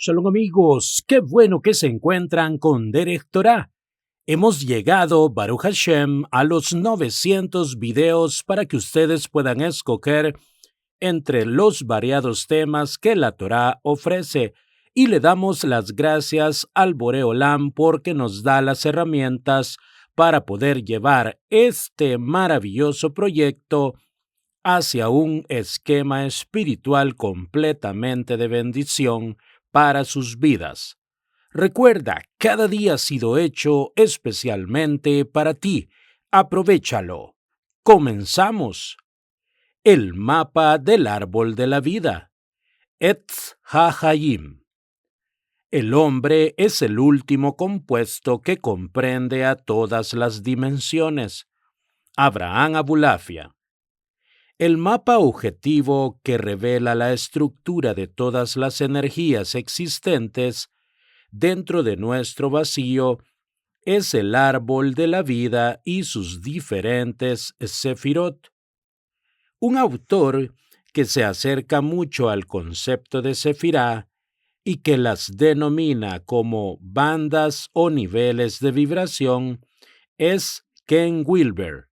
Shalom amigos, qué bueno que se encuentran con Derek Torah. Hemos llegado, Baruch Hashem, a los 900 videos para que ustedes puedan escoger entre los variados temas que la Torah ofrece. Y le damos las gracias al Boré Olam porque nos da las herramientas para poder llevar este maravilloso proyecto hacia un esquema espiritual completamente de bendición para sus vidas. Recuerda, cada día ha sido hecho especialmente para ti. Aprovéchalo. Comenzamos. El mapa del árbol de la vida. Etz HaHayim. El hombre es el último compuesto que comprende a todas las dimensiones. Abraham Abulafia. El mapa objetivo que revela la estructura de todas las energías existentes dentro de nuestro vacío es el árbol de la vida y sus diferentes sefirot. Un autor que se acerca mucho al concepto de sefirá y que las denomina como bandas o niveles de vibración es Ken Wilber,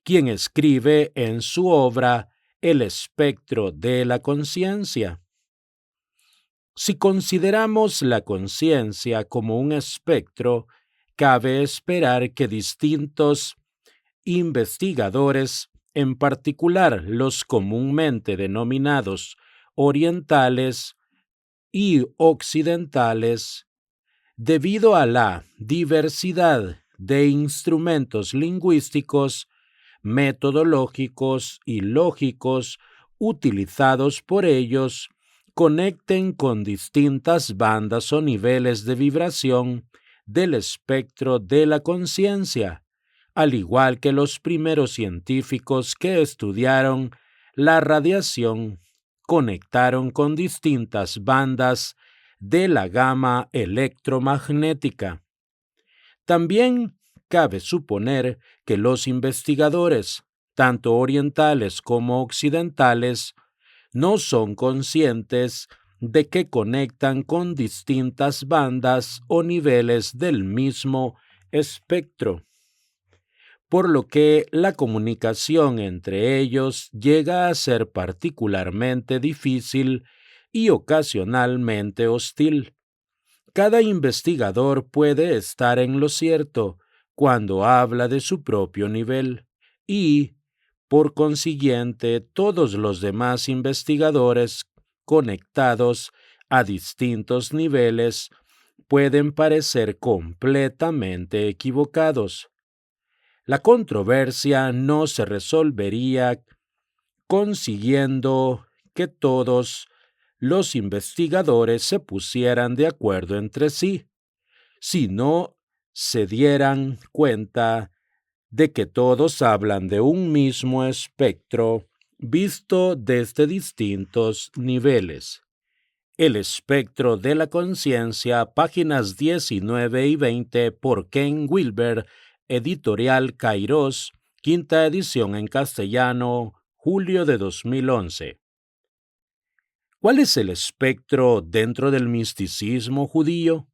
quien escribe en su obra El espectro de la conciencia. Si consideramos la conciencia como un espectro, cabe esperar que distintos investigadores, en particular los comúnmente denominados orientales y occidentales, debido a la diversidad de instrumentos lingüísticos, metodológicos y lógicos utilizados por ellos, conecten con distintas bandas o niveles de vibración del espectro de la conciencia, al igual que los primeros científicos que estudiaron la radiación conectaron con distintas bandas de la gama electromagnética. También cabe suponer que los investigadores, tanto orientales como occidentales, no son conscientes de que conectan con distintas bandas o niveles del mismo espectro, por lo que la comunicación entre ellos llega a ser particularmente difícil y ocasionalmente hostil. Cada investigador puede estar en lo cierto cuando habla de su propio nivel y, por consiguiente, todos los demás investigadores conectados a distintos niveles pueden parecer completamente equivocados. La controversia no se resolvería consiguiendo que todos los investigadores se pusieran de acuerdo entre sí, si no se dieran cuenta de que todos hablan de un mismo espectro visto desde distintos niveles. El espectro de la conciencia, páginas 19 y 20 por Ken Wilber, editorial Kairos, quinta edición en castellano, julio de 2011. ¿Cuál es el espectro dentro del misticismo judío?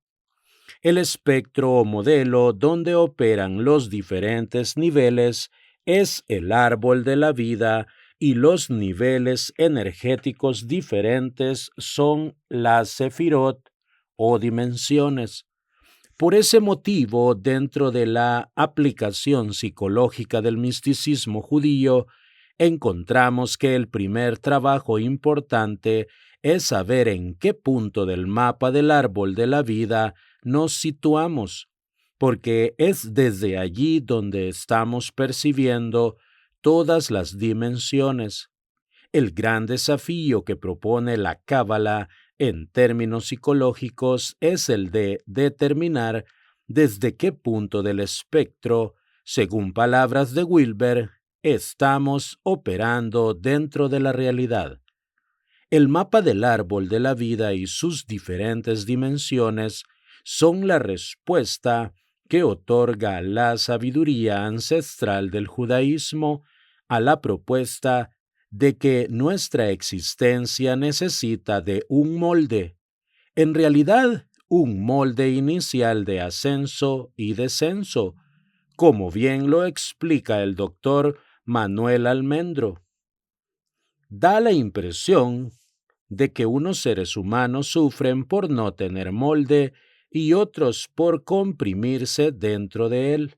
El espectro o modelo donde operan los diferentes niveles es el árbol de la vida y los niveles energéticos diferentes son las sefirot o dimensiones. Por ese motivo, dentro de la aplicación psicológica del misticismo judío, encontramos que el primer trabajo importante es saber en qué punto del mapa del árbol de la vida nos situamos, porque es desde allí donde estamos percibiendo todas las dimensiones. El gran desafío que propone la Cábala en términos psicológicos es el de determinar desde qué punto del espectro, según palabras de Wilber, estamos operando dentro de la realidad. El mapa del árbol de la vida y sus diferentes dimensiones son la respuesta que otorga la sabiduría ancestral del judaísmo a la propuesta de que nuestra existencia necesita de un molde, en realidad un molde inicial de ascenso y descenso, como bien lo explica el doctor Manuel Almendro. Da la impresión de que unos seres humanos sufren por no tener molde y otros por comprimirse dentro de él.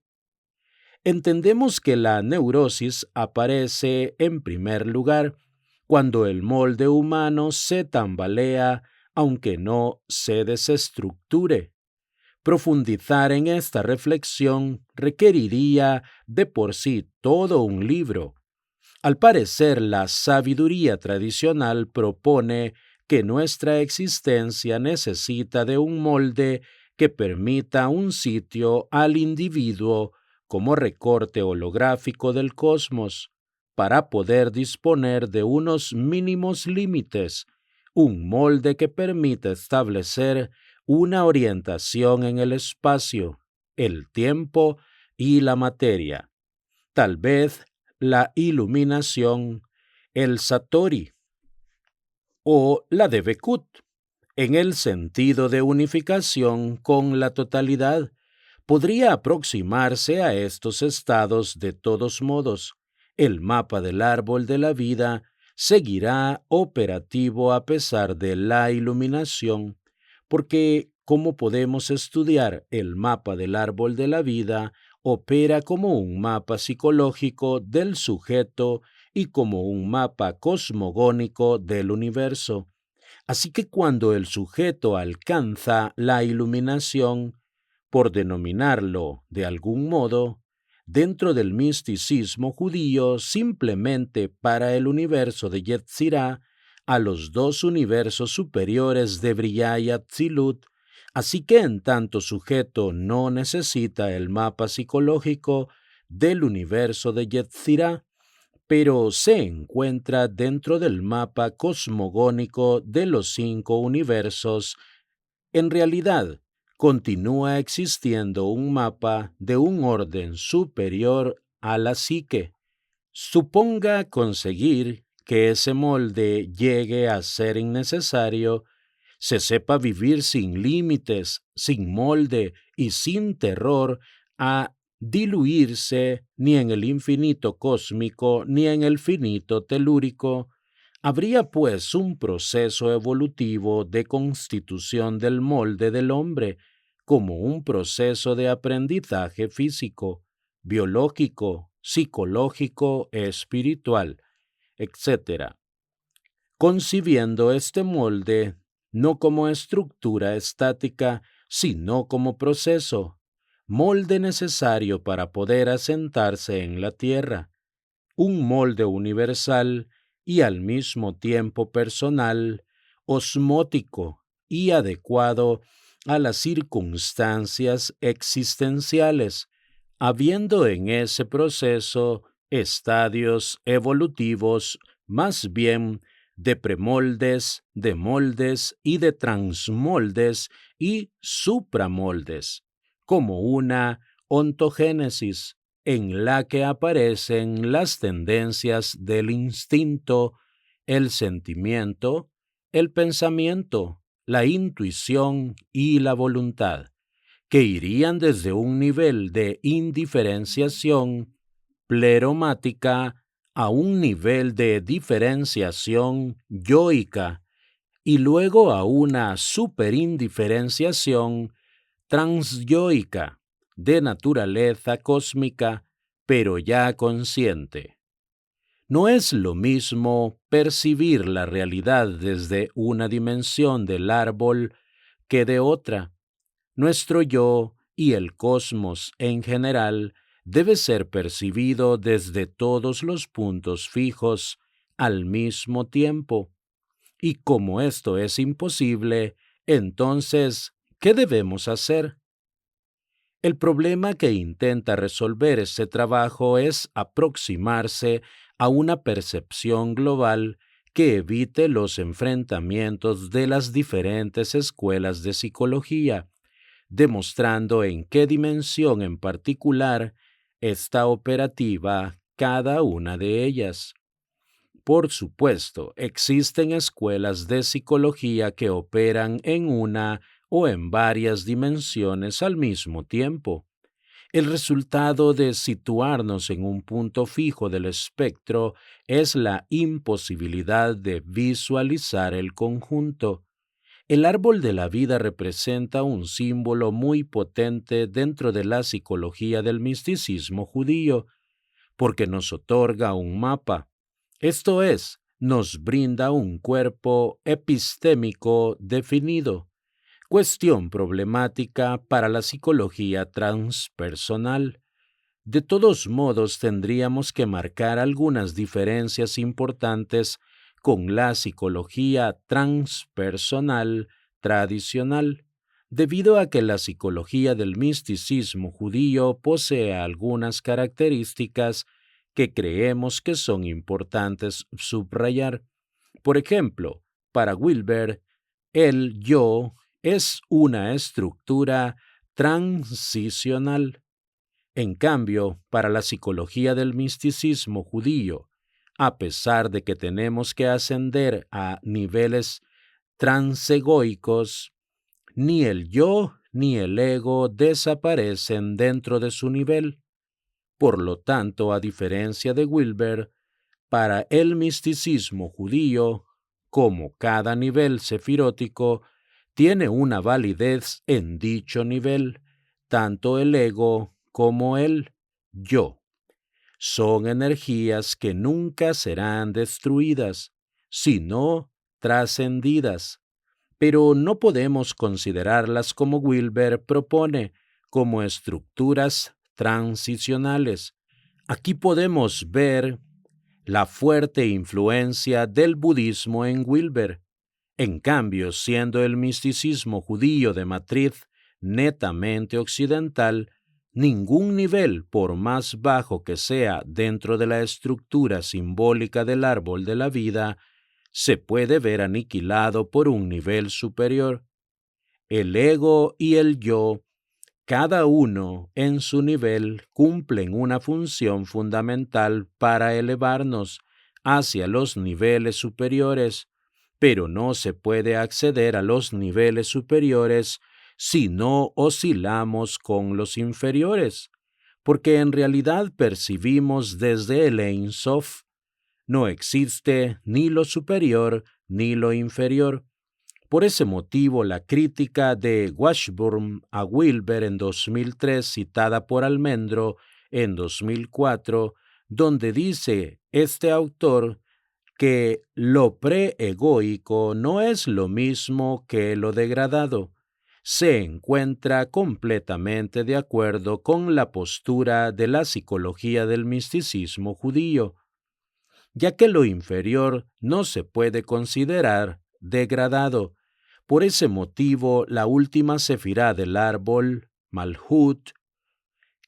Entendemos que la neurosis aparece en primer lugar cuando el molde humano se tambalea aunque no se desestructure. Profundizar en esta reflexión requeriría de por sí todo un libro. Al parecer, la sabiduría tradicional propone que nuestra existencia necesita de un molde que permita un sitio al individuo como recorte holográfico del cosmos, para poder disponer de unos mínimos límites, un molde que permita establecer una orientación en el espacio, el tiempo y la materia. Tal vez la iluminación, el Satori o la Devekut, en el sentido de unificación con la totalidad, podría aproximarse a estos estados de todos modos. El mapa del árbol de la vida seguirá operativo a pesar de la iluminación, porque ¿cómo podemos estudiar el mapa del árbol de la vida? Opera como un mapa psicológico del sujeto y como un mapa cosmogónico del universo. Así que cuando el sujeto alcanza la iluminación, por denominarlo de algún modo, dentro del misticismo judío, simplemente para el universo de Yetzirah, a los dos universos superiores de Briah y Atzilut, así que en tanto sujeto no necesita el mapa psicológico del universo de Yetzirah, pero se encuentra dentro del mapa cosmogónico de los 5 universos. En realidad, continúa existiendo un mapa de un orden superior a la psique. Suponga conseguir que ese molde llegue a ser innecesario, se sepa vivir sin límites, sin molde y sin terror a diluirse ni en el infinito cósmico ni en el finito telúrico. Habría pues un proceso evolutivo de constitución del molde del hombre, como un proceso de aprendizaje físico, biológico, psicológico, espiritual, etc., concibiendo este molde no como estructura estática, sino como proceso, molde necesario para poder asentarse en la tierra, un molde universal y al mismo tiempo personal, osmótico y adecuado a las circunstancias existenciales, habiendo en ese proceso estadios evolutivos más bien de premoldes, de moldes y de transmoldes y supramoldes, como una ontogénesis en la que aparecen las tendencias del instinto, el sentimiento, el pensamiento, la intuición y la voluntad, que irían desde un nivel de indiferenciación pleromática a un nivel de diferenciación yoica y luego a una superindiferenciación transyoica de naturaleza cósmica, pero ya consciente. No es lo mismo percibir la realidad desde una dimensión del árbol que de otra. Nuestro yo y el cosmos en general debe ser percibido desde todos los puntos fijos al mismo tiempo. Y como esto es imposible, entonces, ¿qué debemos hacer? El problema que intenta resolver este trabajo es aproximarse a una percepción global que evite los enfrentamientos de las diferentes escuelas de psicología, demostrando en qué dimensión en particular está operativa cada una de ellas. Por supuesto, existen escuelas de psicología que operan en una o en varias dimensiones al mismo tiempo. El resultado de situarnos en un punto fijo del espectro es la imposibilidad de visualizar el conjunto. El árbol de la vida representa un símbolo muy potente dentro de la psicología del misticismo judío, porque nos otorga un mapa. Esto es, nos brinda un cuerpo epistémico definido, cuestión problemática para la psicología transpersonal. De todos modos, tendríamos que marcar algunas diferencias importantes con la psicología transpersonal tradicional, debido a que la psicología del misticismo judío posee algunas características que creemos que son importantes subrayar. Por ejemplo, para Wilber, el yo es una estructura transicional. En cambio, para la psicología del misticismo judío, a pesar de que tenemos que ascender a niveles transegoicos, ni el yo ni el ego desaparecen dentro de su nivel. Por lo tanto, a diferencia de Wilber, para el misticismo judío, como cada nivel sefirótico tiene una validez en dicho nivel, tanto el ego como el yo son energías que nunca serán destruidas, sino trascendidas, pero no podemos considerarlas como Wilber propone, como estructuras transicionales. Aquí podemos ver la fuerte influencia del budismo en Wilber. En cambio, siendo el misticismo judío de matriz netamente occidental, ningún nivel, por más bajo que sea dentro de la estructura simbólica del árbol de la vida, se puede ver aniquilado por un nivel superior. El ego y el yo, cada uno en su nivel, cumplen una función fundamental para elevarnos hacia los niveles superiores, pero no se puede acceder a los niveles superiores si no oscilamos con los inferiores, porque en realidad percibimos desde el Ein Sof. No existe ni lo superior ni lo inferior. Por ese motivo, la crítica de Washburn a Wilber en 2003, citada por Almendro en 2004, donde dice este autor que lo preegoico no es lo mismo que lo degradado, se encuentra completamente de acuerdo con la postura de la psicología del misticismo judío, ya que lo inferior no se puede considerar degradado. Por ese motivo, la última sefirá del árbol, Malhut,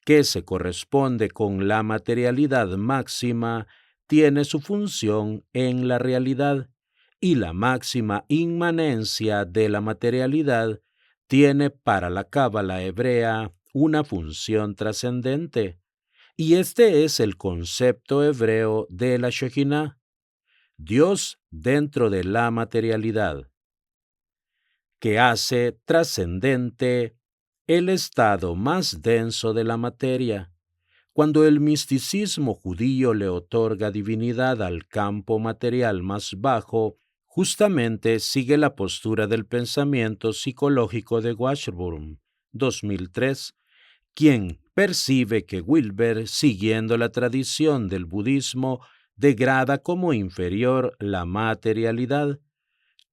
que se corresponde con la materialidad máxima, tiene su función en la realidad, y la máxima inmanencia de la materialidad tiene para la cábala hebrea una función trascendente, y este es el concepto hebreo de la Shejinah, Dios dentro de la materialidad, que hace trascendente el estado más denso de la materia. Cuando el misticismo judío le otorga divinidad al campo material más bajo, justamente sigue la postura del pensamiento psicológico de Washburn, 2003, quien percibe que Wilber, siguiendo la tradición del budismo, degrada como inferior la materialidad.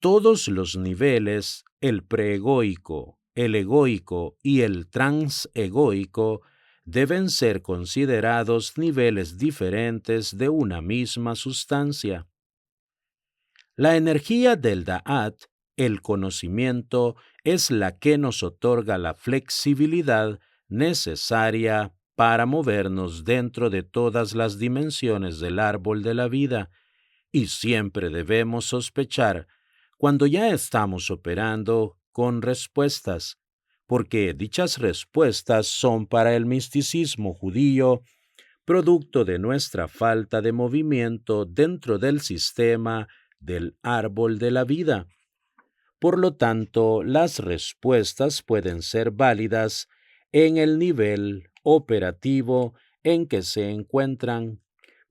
Todos los niveles, el preegoico, el egoico y el transegoico, deben ser considerados niveles diferentes de una misma sustancia. La energía del Da'at, el conocimiento, es la que nos otorga la flexibilidad necesaria para movernos dentro de todas las dimensiones del árbol de la vida, y siempre debemos sospechar cuando ya estamos operando con respuestas, porque dichas respuestas son para el misticismo judío producto de nuestra falta de movimiento dentro del sistema del árbol de la vida. Por lo tanto, las respuestas pueden ser válidas en el nivel operativo en que se encuentran,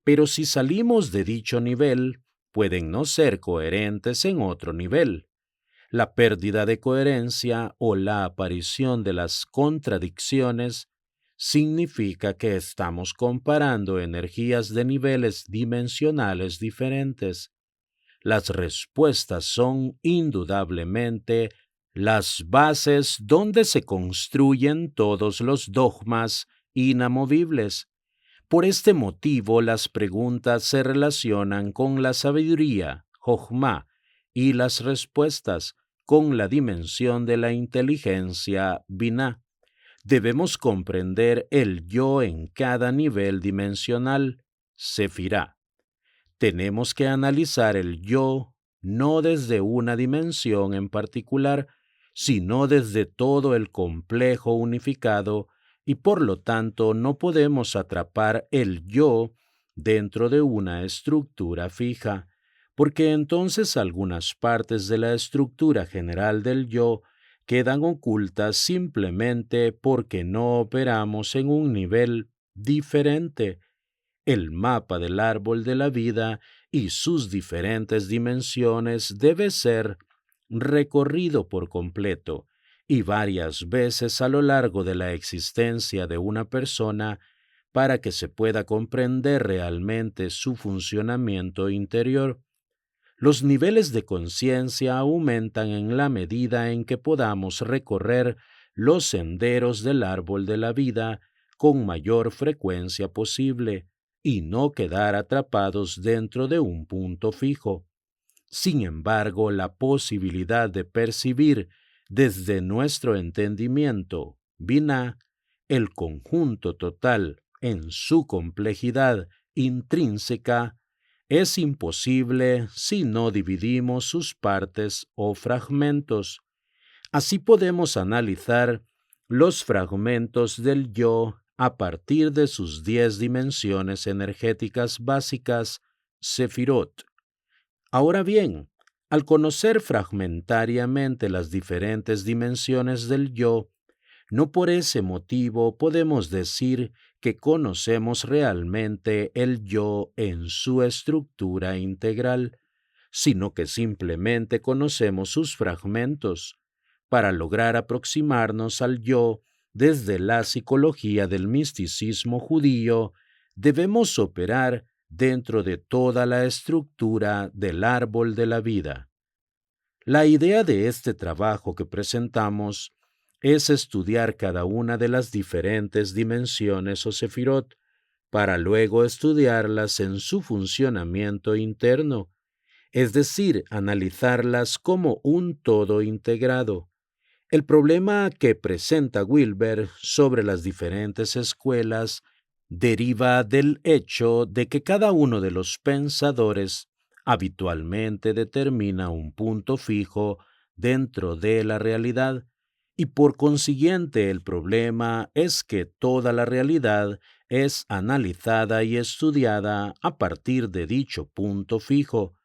pero si salimos de dicho nivel, pueden no ser coherentes en otro nivel. La pérdida de coherencia o la aparición de las contradicciones significa que estamos comparando energías de niveles dimensionales diferentes. Las respuestas son indudablemente las bases donde se construyen todos los dogmas inamovibles. Por este motivo, las preguntas se relacionan con la sabiduría, Jochma, y las respuestas con la dimensión de la inteligencia, Binah. Debemos comprender el yo en cada nivel dimensional, Sefirá. Tenemos que analizar el yo no desde una dimensión en particular, sino desde todo el complejo unificado, y por lo tanto no podemos atrapar el yo dentro de una estructura fija, porque entonces algunas partes de la estructura general del yo quedan ocultas simplemente porque no operamos en un nivel diferente. El mapa del árbol de la vida y sus diferentes dimensiones debe ser recorrido por completo y varias veces a lo largo de la existencia de una persona para que se pueda comprender realmente su funcionamiento interior. Los niveles de conciencia aumentan en la medida en que podamos recorrer los senderos del árbol de la vida con mayor frecuencia posible y no quedar atrapados dentro de un punto fijo. Sin embargo, la posibilidad de percibir desde nuestro entendimiento, Binah, el conjunto total en su complejidad intrínseca, es imposible si no dividimos sus partes o fragmentos. Así podemos analizar los fragmentos del yo a partir de sus 10 dimensiones energéticas básicas, Sefirot. Ahora bien, al conocer fragmentariamente las diferentes dimensiones del yo, no por ese motivo podemos decir que conocemos realmente el yo en su estructura integral, sino que simplemente conocemos sus fragmentos. Para lograr aproximarnos al yo desde la psicología del misticismo judío, debemos operar dentro de toda la estructura del árbol de la vida. La idea de este trabajo que presentamos es estudiar cada una de las diferentes dimensiones o sefirot para luego estudiarlas en su funcionamiento interno, es decir, analizarlas como un todo integrado. El problema que presenta Wilber sobre las diferentes escuelas deriva del hecho de que cada uno de los pensadores habitualmente determina un punto fijo dentro de la realidad, y por consiguiente el problema es que toda la realidad es analizada y estudiada a partir de dicho punto fijo.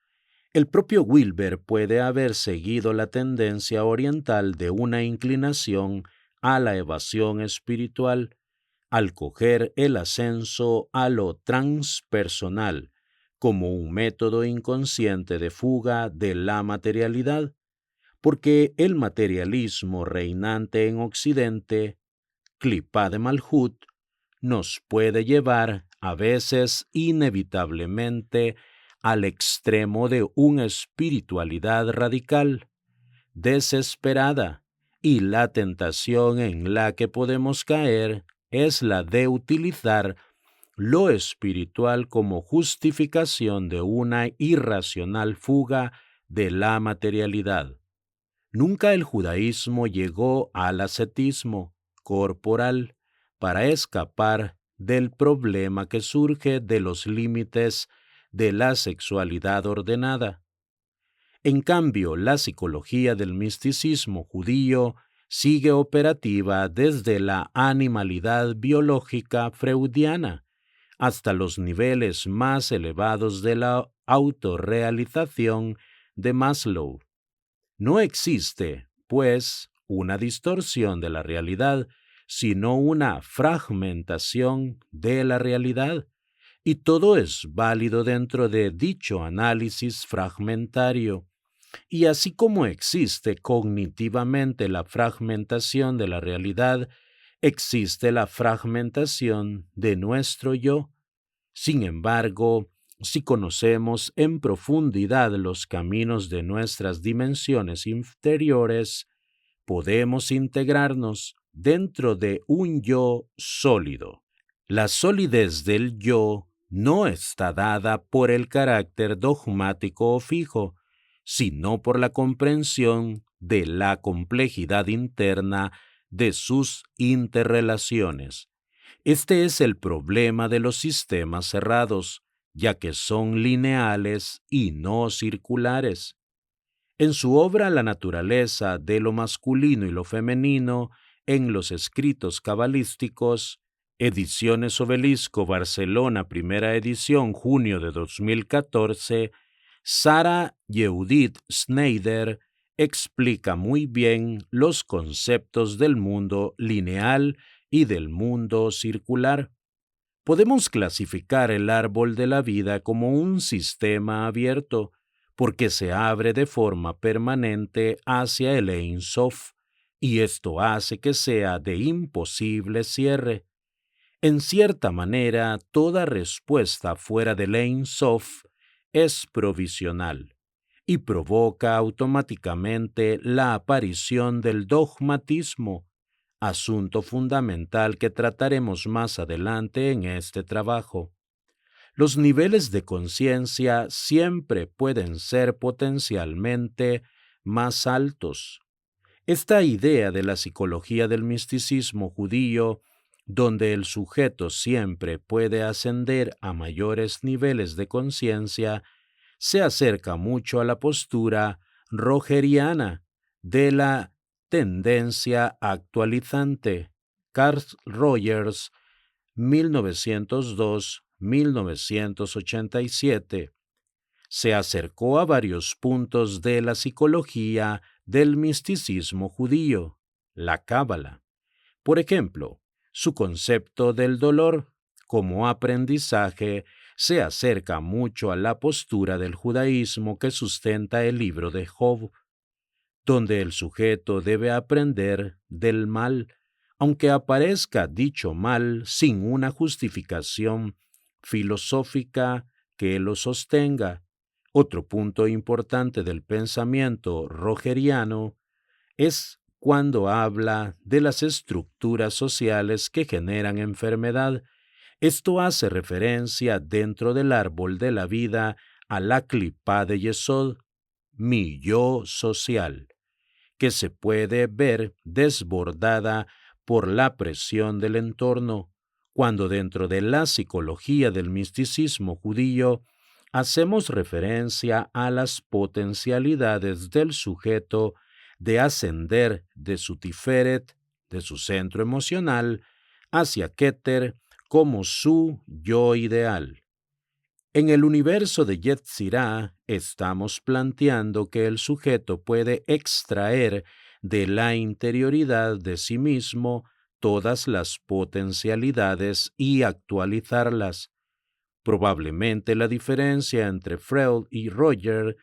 El propio Wilber puede haber seguido la tendencia oriental de una inclinación a la evasión espiritual al coger el ascenso a lo transpersonal como un método inconsciente de fuga de la materialidad, porque el materialismo reinante en Occidente, Clipá de Malhut, nos puede llevar a veces inevitablemente al extremo de una espiritualidad radical, desesperada, y la tentación en la que podemos caer es la de utilizar lo espiritual como justificación de una irracional fuga de la materialidad. Nunca el judaísmo llegó al ascetismo corporal para escapar del problema que surge de los límites de la sexualidad ordenada. En cambio, la psicología del misticismo judío sigue operativa desde la animalidad biológica freudiana, hasta los niveles más elevados de la autorrealización de Maslow. No existe, pues, una distorsión de la realidad, sino una fragmentación de la realidad, y todo es válido dentro de dicho análisis fragmentario. Y así como existe cognitivamente la fragmentación de la realidad, existe la fragmentación de nuestro yo. Sin embargo, si conocemos en profundidad los caminos de nuestras dimensiones interiores, podemos integrarnos dentro de un yo sólido. La solidez del yo no está dada por el carácter dogmático o fijo, sino por la comprensión de la complejidad interna de sus interrelaciones. Este es el problema de los sistemas cerrados, ya que son lineales y no circulares. En su obra La naturaleza de lo masculino y lo femenino, en los escritos cabalísticos, Ediciones Obelisco, Barcelona, primera edición, junio de 2014, Sarah Yehudit Schneider explica muy bien los conceptos del mundo lineal y del mundo circular. Podemos clasificar el árbol de la vida como un sistema abierto, porque se abre de forma permanente hacia el Ein Sof, y esto hace que sea de imposible cierre. En cierta manera, toda respuesta fuera del Ein Sof es provisional y provoca automáticamente la aparición del dogmatismo, asunto fundamental que trataremos más adelante en este trabajo. Los niveles de conciencia siempre pueden ser potencialmente más altos. Esta idea de la psicología del misticismo judío, donde el sujeto siempre puede ascender a mayores niveles de conciencia, se acerca mucho a la postura rogeriana de la tendencia actualizante. Carl Rogers, 1902-1987, se acercó a varios puntos de la psicología del misticismo judío, la Cábala. Por ejemplo, su concepto del dolor como aprendizaje se acerca mucho a la postura del judaísmo que sustenta el libro de Job, donde el sujeto debe aprender del mal, aunque aparezca dicho mal sin una justificación filosófica que lo sostenga. Otro punto importante del pensamiento rogeriano es cuando habla de las estructuras sociales que generan enfermedad. Esto hace referencia dentro del árbol de la vida a la clipá de Yesod, mi yo social, que se puede ver desbordada por la presión del entorno, cuando dentro de la psicología del misticismo judío hacemos referencia a las potencialidades del sujeto de ascender de su tiferet, de su centro emocional, hacia Keter como su yo ideal. En el universo de Yetzirah estamos planteando que el sujeto puede extraer de la interioridad de sí mismo todas las potencialidades y actualizarlas. Probablemente la diferencia entre Freud y Roger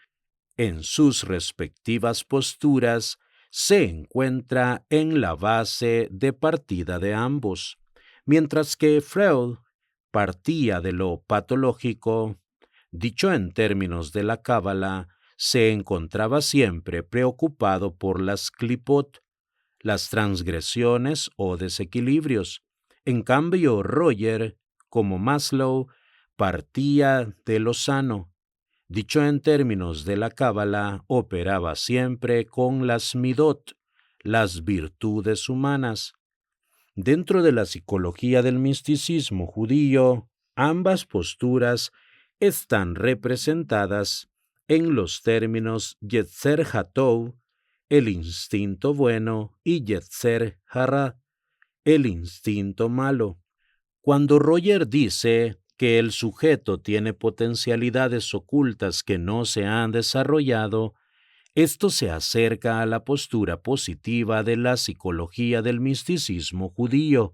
en sus respectivas posturas se encuentra en la base de partida de ambos. Mientras que Freud partía de lo patológico, dicho en términos de la Cábala, se encontraba siempre preocupado por las clipot, las transgresiones o desequilibrios. En cambio, Roger, como Maslow, partía de lo sano. Dicho en términos de la Cábala, operaba siempre con las midot, las virtudes humanas. Dentro de la psicología del misticismo judío, ambas posturas están representadas en los términos Yetzer Hatov, el instinto bueno, y Yetzer Hara, el instinto malo. Cuando Roger dice que el sujeto tiene potencialidades ocultas que no se han desarrollado, esto se acerca a la postura positiva de la psicología del misticismo judío,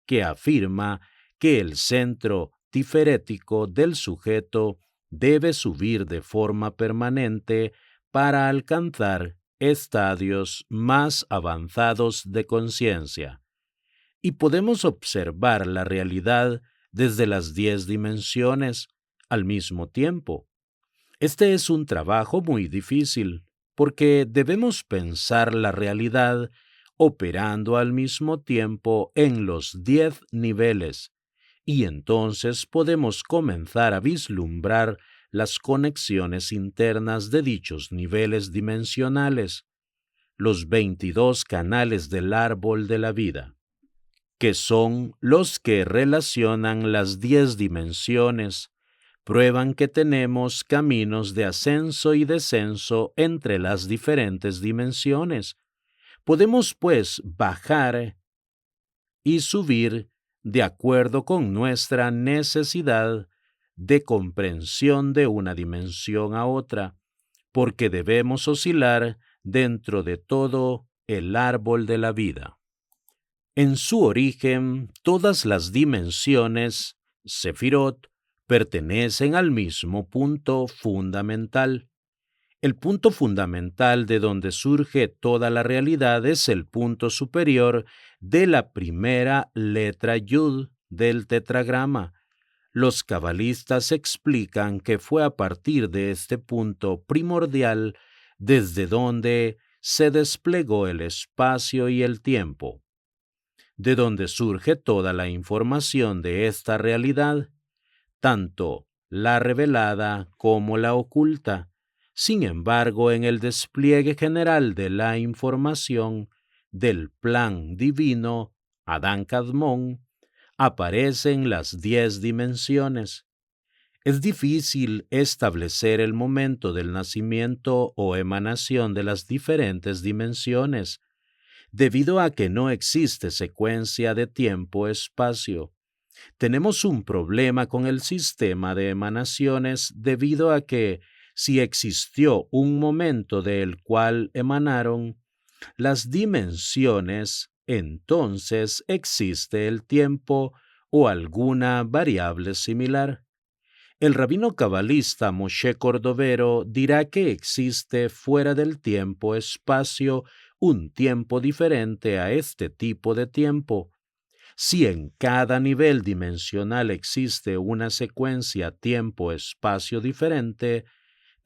que afirma que el centro tiferético del sujeto debe subir de forma permanente para alcanzar estadios más avanzados de conciencia. Y podemos observar la realidad desde las 10 dimensiones al mismo tiempo. Este es un trabajo muy difícil, porque debemos pensar la realidad operando al mismo tiempo en los 10 niveles, y entonces podemos comenzar a vislumbrar las conexiones internas de dichos niveles dimensionales, los 22 canales del árbol de la vida, que son los que relacionan las 10 dimensiones, prueban que tenemos caminos de ascenso y descenso entre las diferentes dimensiones. Podemos, pues, bajar y subir de acuerdo con nuestra necesidad de comprensión de una dimensión a otra, porque debemos oscilar dentro de todo el árbol de la vida. En su origen, todas las dimensiones, Sefirot, pertenecen al mismo punto fundamental. El punto fundamental de donde surge toda la realidad es el punto superior de la primera letra Yud del tetragrama. Los cabalistas explican que fue a partir de este punto primordial desde donde se desplegó el espacio y el tiempo, de donde surge toda la información de esta realidad, tanto la revelada como la oculta. Sin embargo, en el despliegue general de la información del plan divino, Adán Kadmón, aparecen las 10 dimensiones. Es difícil establecer el momento del nacimiento o emanación de las diferentes dimensiones, debido a que no existe secuencia de tiempo-espacio. Tenemos un problema con el sistema de emanaciones debido a que, si existió un momento del cual emanaron las dimensiones, entonces existe el tiempo o alguna variable similar. El rabino cabalista Moshe Cordovero dirá que existe fuera del tiempo-espacio un tiempo diferente a este tipo de tiempo. Si en cada nivel dimensional existe una secuencia tiempo-espacio diferente,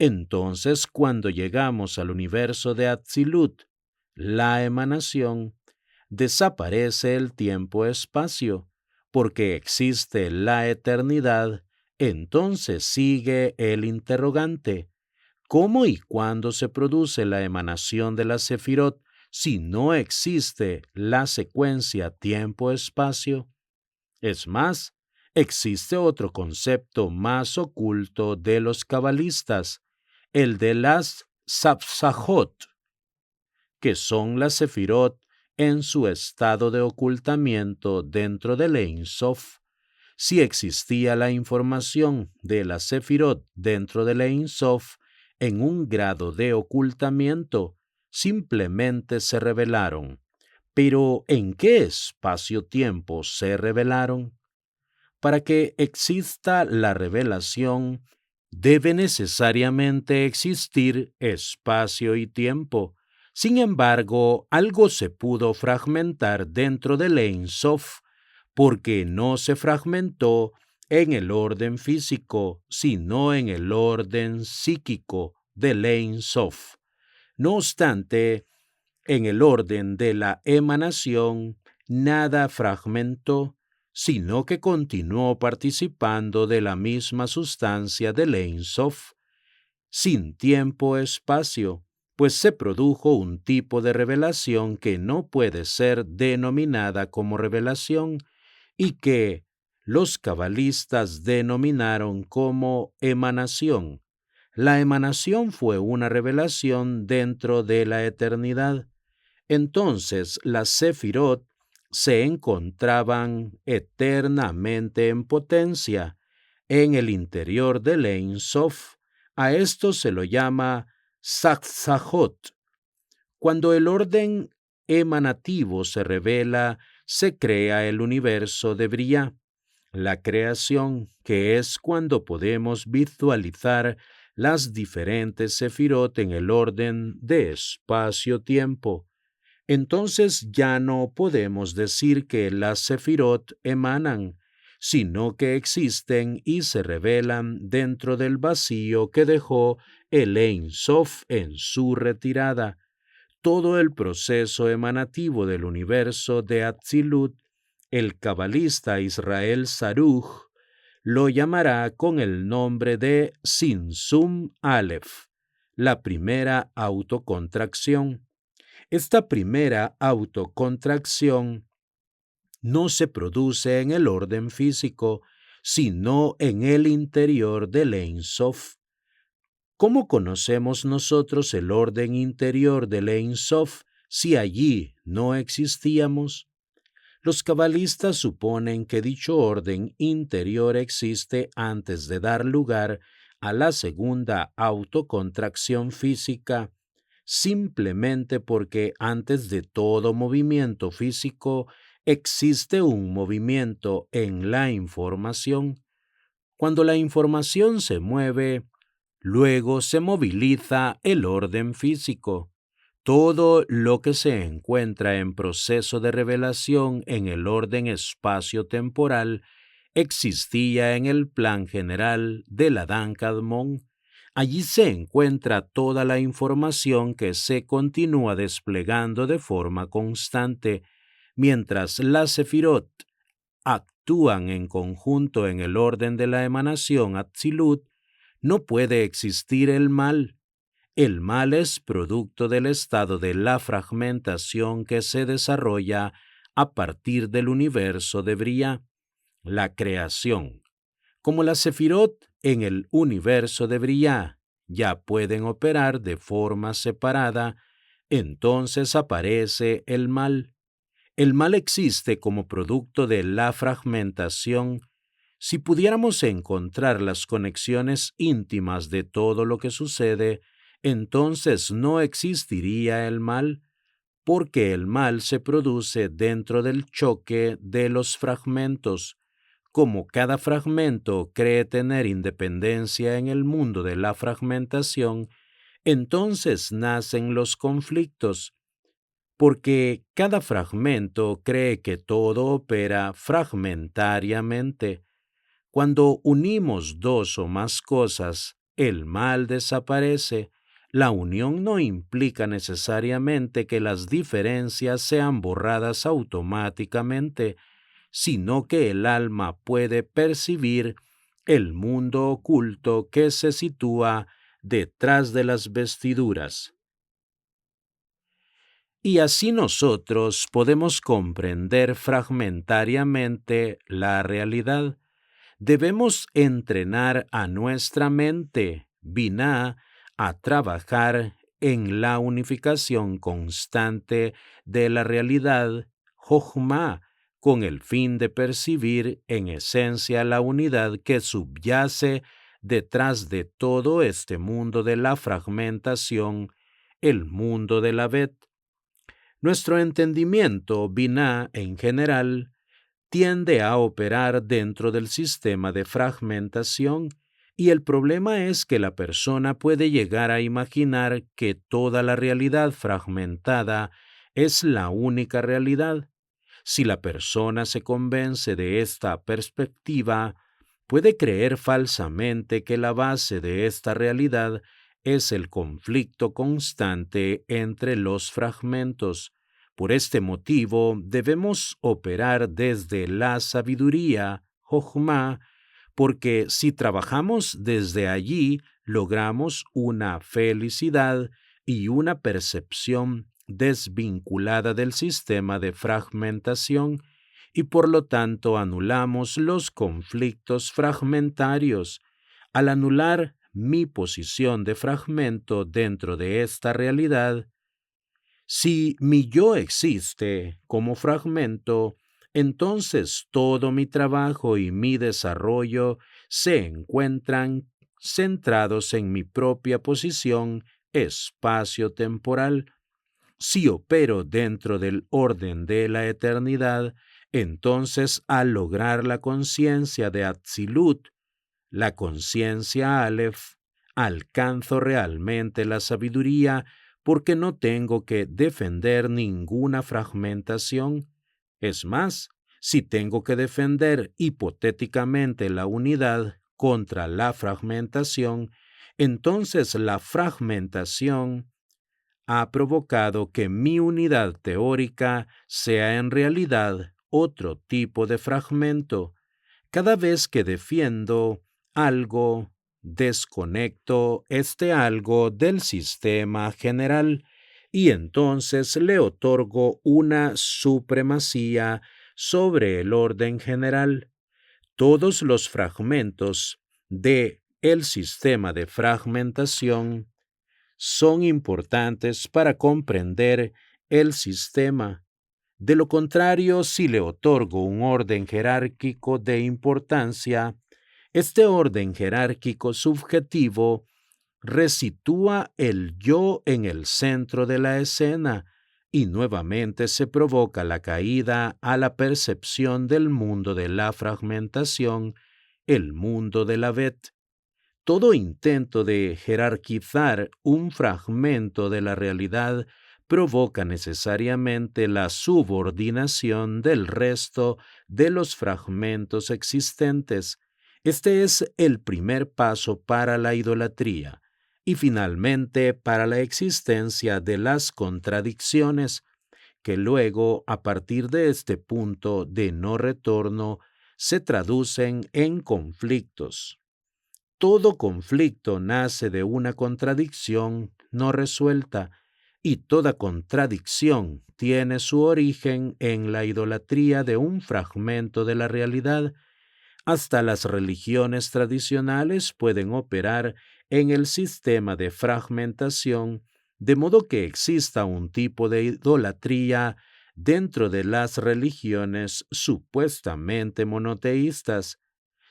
entonces cuando llegamos al universo de Atzilut, la emanación, desaparece el tiempo-espacio, porque existe la eternidad. Entonces sigue el interrogante: ¿cómo y cuándo se produce la emanación de la Sefirot si no existe la secuencia tiempo-espacio? Es más, existe otro concepto más oculto de los cabalistas, el de las Sapsajot, que son las Sefirot en su estado de ocultamiento dentro del Ein Sof. Si existía la información de la Sefirot dentro del Ein Sof en un grado de ocultamiento, simplemente se revelaron. Pero ¿en qué espacio-tiempo se revelaron? Para que exista la revelación, debe necesariamente existir espacio y tiempo. Sin embargo, algo se pudo fragmentar dentro del Ein Sof, porque no se fragmentó en el orden físico, sino en el orden psíquico del Ein Sof. No obstante, en el orden de la emanación, nada fragmentó, sino que continuó participando de la misma sustancia del Ein Sof, sin tiempo-espacio, pues se produjo un tipo de revelación que no puede ser denominada como revelación y que los cabalistas denominaron como emanación. La emanación fue una revelación dentro de la eternidad. Entonces las Sefirot se encontraban eternamente en potencia, en el interior del Ein Sof. A esto se lo llama Satzahot. Cuando el orden emanativo se revela, se crea el universo de Briá, la creación, que es cuando podemos visualizar las diferentes sefirot en el orden de espacio-tiempo. Entonces ya no podemos decir que las sefirot emanan, sino que existen y se revelan dentro del vacío que dejó el Ein Sof en su retirada. Todo el proceso emanativo del universo de Atzilut, el cabalista Israel Saruj lo llamará con el nombre de Sinsum Aleph, la primera autocontracción. Esta primera autocontracción no se produce en el orden físico, sino en el interior del Ein Sof. ¿Cómo conocemos nosotros el orden interior del Ein Sof si allí no existíamos? Los cabalistas suponen que dicho orden interior existe antes de dar lugar a la segunda autocontracción física, simplemente porque antes de todo movimiento físico existe un movimiento en la información. Cuando la información se mueve, luego se moviliza el orden físico. Todo lo que se encuentra en proceso de revelación en el orden espacio-temporal existía en el plan general del Adán Kadmón. Allí se encuentra toda la información que se continúa desplegando de forma constante, mientras las sefirot actúan en conjunto en el orden de la emanación Atzilut. No puede existir el mal. El mal es producto del estado de la fragmentación que se desarrolla a partir del universo de Briá, la creación. Como las sefirot en el universo de Briá ya pueden operar de forma separada, entonces aparece el mal. El mal existe como producto de la fragmentación. Si pudiéramos encontrar las conexiones íntimas de todo lo que sucede, entonces no existiría el mal, porque el mal se produce dentro del choque de los fragmentos. Como cada fragmento cree tener independencia en el mundo de la fragmentación, entonces nacen los conflictos, porque cada fragmento cree que todo opera fragmentariamente. Cuando unimos dos o más cosas, el mal desaparece. La unión no implica necesariamente que las diferencias sean borradas automáticamente, sino que el alma puede percibir el mundo oculto que se sitúa detrás de las vestiduras. Y así nosotros podemos comprender fragmentariamente la realidad. Debemos entrenar a nuestra mente, Binah, a trabajar en la unificación constante de la realidad, Jochma, con el fin de percibir en esencia la unidad que subyace detrás de todo este mundo de la fragmentación, el mundo de la Bet. Nuestro entendimiento, Binah, en general, tiende a operar dentro del sistema de fragmentación, y el problema es que la persona puede llegar a imaginar que toda la realidad fragmentada es la única realidad. Si la persona se convence de esta perspectiva, puede creer falsamente que la base de esta realidad es el conflicto constante entre los fragmentos. Por este motivo, debemos operar desde la sabiduría, Jochma, porque si trabajamos desde allí, logramos una felicidad y una percepción desvinculada del sistema de fragmentación, y por lo tanto anulamos los conflictos fragmentarios. Al anular mi posición de fragmento dentro de esta realidad, si mi yo existe como fragmento, entonces todo mi trabajo y mi desarrollo se encuentran centrados en mi propia posición espacio-temporal. Si opero dentro del orden de la eternidad, entonces al lograr la conciencia de Atzilut, la conciencia Aleph, alcanzo realmente la sabiduría porque no tengo que defender ninguna fragmentación. Es más, si tengo que defender hipotéticamente la unidad contra la fragmentación, entonces la fragmentación ha provocado que mi unidad teórica sea en realidad otro tipo de fragmento. Cada vez que defiendo algo, desconecto este algo del sistema general y entonces le otorgo una supremacía sobre el orden general. Todos los fragmentos de el sistema de fragmentación son importantes para comprender el sistema. De lo contrario, si le otorgo un orden jerárquico de importancia, este orden jerárquico subjetivo resitúa el yo en el centro de la escena y nuevamente se provoca la caída a la percepción del mundo de la fragmentación, el mundo de la Bet. Todo intento de jerarquizar un fragmento de la realidad provoca necesariamente la subordinación del resto de los fragmentos existentes. Este es el primer paso para la idolatría y finalmente para la existencia de las contradicciones, que luego, a partir de este punto de no retorno, se traducen en conflictos. Todo conflicto nace de una contradicción no resuelta y toda contradicción tiene su origen en la idolatría de un fragmento de la realidad. Hasta las religiones tradicionales pueden operar en el sistema de fragmentación, de modo que exista un tipo de idolatría dentro de las religiones supuestamente monoteístas.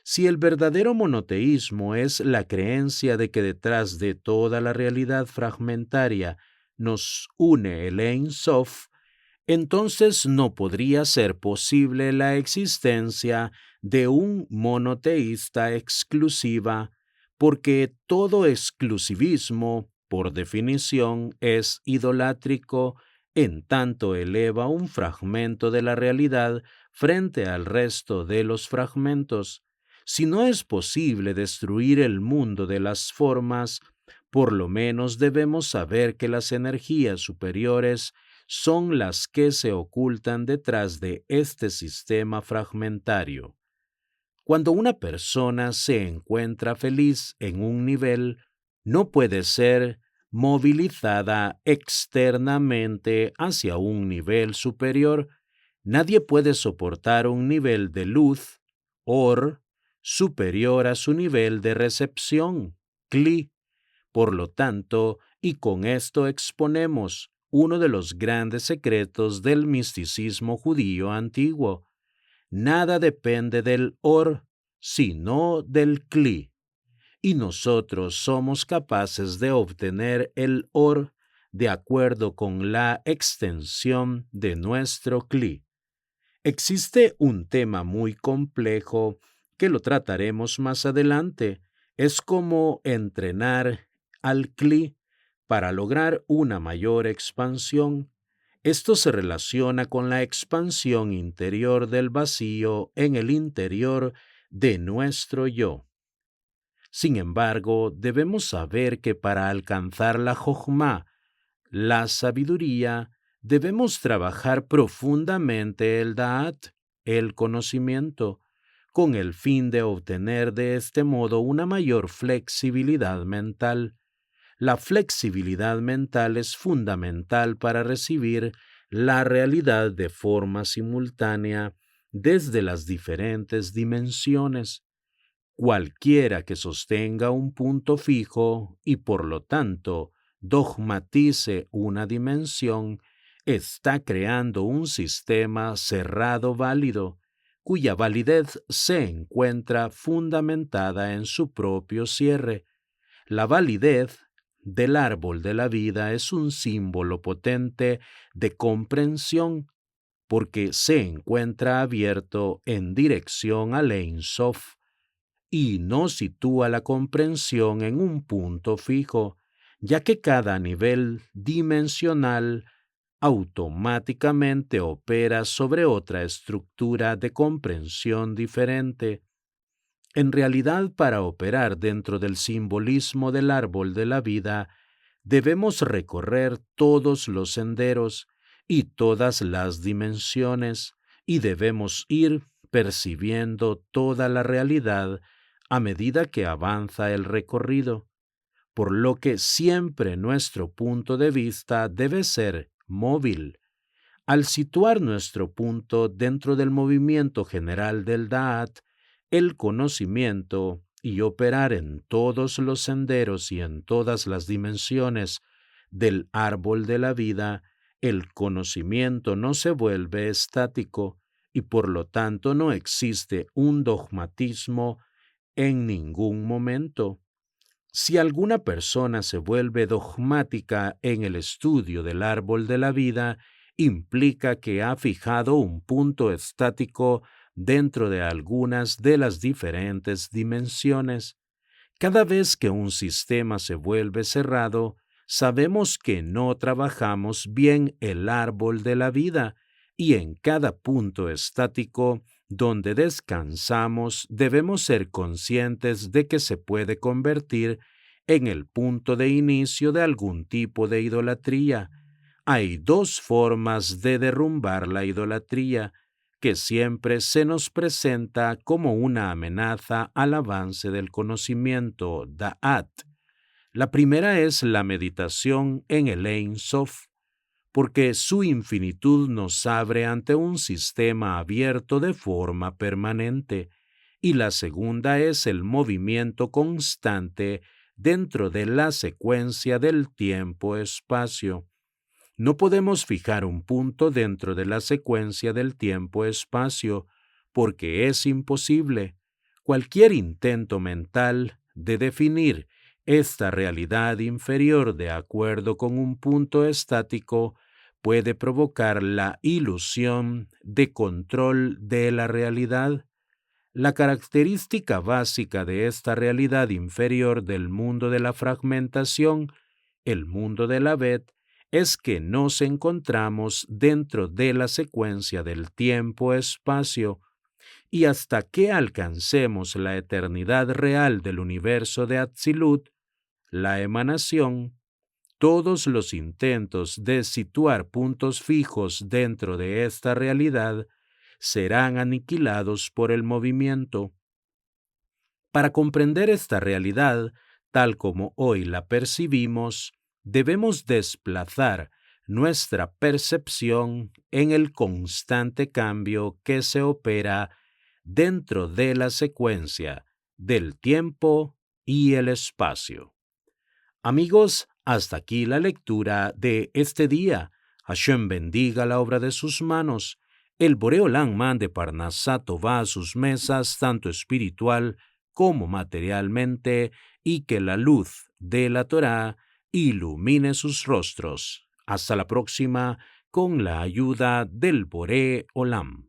Si el verdadero monoteísmo es la creencia de que detrás de toda la realidad fragmentaria nos une el Ein Sof, entonces no podría ser posible la existencia de un monoteísta exclusiva, porque todo exclusivismo, por definición, es idolátrico, en tanto eleva un fragmento de la realidad frente al resto de los fragmentos. Si no es posible destruir el mundo de las formas, por lo menos debemos saber que las energías superiores son las que se ocultan detrás de este sistema fragmentario. Cuando una persona se encuentra feliz en un nivel, no puede ser movilizada externamente hacia un nivel superior. Nadie puede soportar un nivel de luz, or, superior a su nivel de recepción, Kli. Por lo tanto, y con esto exponemos uno de los grandes secretos del misticismo judío antiguo. Nada depende del or, sino del Kli. Y nosotros somos capaces de obtener el or de acuerdo con la extensión de nuestro Kli. Existe un tema muy complejo que lo trataremos más adelante. Es como entrenar al Kli para lograr una mayor expansión. Esto se relaciona con la expansión interior del vacío en el interior de nuestro yo. Sin embargo, debemos saber que para alcanzar la Jochma, la sabiduría, debemos trabajar profundamente el Da'at, el conocimiento, con el fin de obtener de este modo una mayor flexibilidad mental. La flexibilidad mental es fundamental para recibir la realidad de forma simultánea desde las diferentes dimensiones. Cualquiera que sostenga un punto fijo y por lo tanto dogmatice una dimensión, está creando un sistema cerrado válido. cuya validez se encuentra fundamentada en su propio cierre. La validez del árbol de la vida es un símbolo potente de comprensión porque se encuentra abierto en dirección al Ein Sof y no sitúa la comprensión en un punto fijo, ya que cada nivel dimensional automáticamente opera sobre otra estructura de comprensión diferente. En realidad, para operar dentro del simbolismo del árbol de la vida, debemos recorrer todos los senderos y todas las dimensiones, y debemos ir percibiendo toda la realidad a medida que avanza el recorrido, por lo que siempre nuestro punto de vista debe ser móvil. Al situar nuestro punto dentro del movimiento general del Da'at, el conocimiento, y operar en todos los senderos y en todas las dimensiones del árbol de la vida, el conocimiento no se vuelve estático y por lo tanto no existe un dogmatismo en ningún momento. Si alguna persona se vuelve dogmática en el estudio del árbol de la vida, implica que ha fijado un punto estático dentro de algunas de las diferentes dimensiones. Cada vez que un sistema se vuelve cerrado, sabemos que no trabajamos bien el árbol de la vida y en cada punto estático donde descansamos debemos ser conscientes de que se puede convertir en el punto de inicio de algún tipo de idolatría. Hay dos formas de derrumbar la idolatría, que siempre se nos presenta como una amenaza al avance del conocimiento Da'at. La primera es la meditación en el Ein Sof, porque su infinitud nos abre ante un sistema abierto de forma permanente, y la segunda es el movimiento constante dentro de la secuencia del tiempo-espacio. No podemos fijar un punto dentro de la secuencia del tiempo-espacio, porque es imposible. Cualquier intento mental de definir esta realidad inferior de acuerdo con un punto estático puede provocar la ilusión de control de la realidad. La característica básica de esta realidad inferior del mundo de la fragmentación, el mundo de la Bet, es que nos encontramos dentro de la secuencia del tiempo-espacio, y hasta que alcancemos la eternidad real del universo de Atzilut, la emanación, todos los intentos de situar puntos fijos dentro de esta realidad serán aniquilados por el movimiento. Para comprender esta realidad, tal como hoy la percibimos, debemos desplazar nuestra percepción en el constante cambio que se opera dentro de la secuencia del tiempo y el espacio. Amigos, hasta aquí la lectura de este día. Hashem bendiga la obra de sus manos. El Boreolán mande Parnasá Tová a sus mesas, tanto espiritual como materialmente, y que la luz de la Torá ilumine sus rostros. Hasta la próxima, con la ayuda del Boré Olam.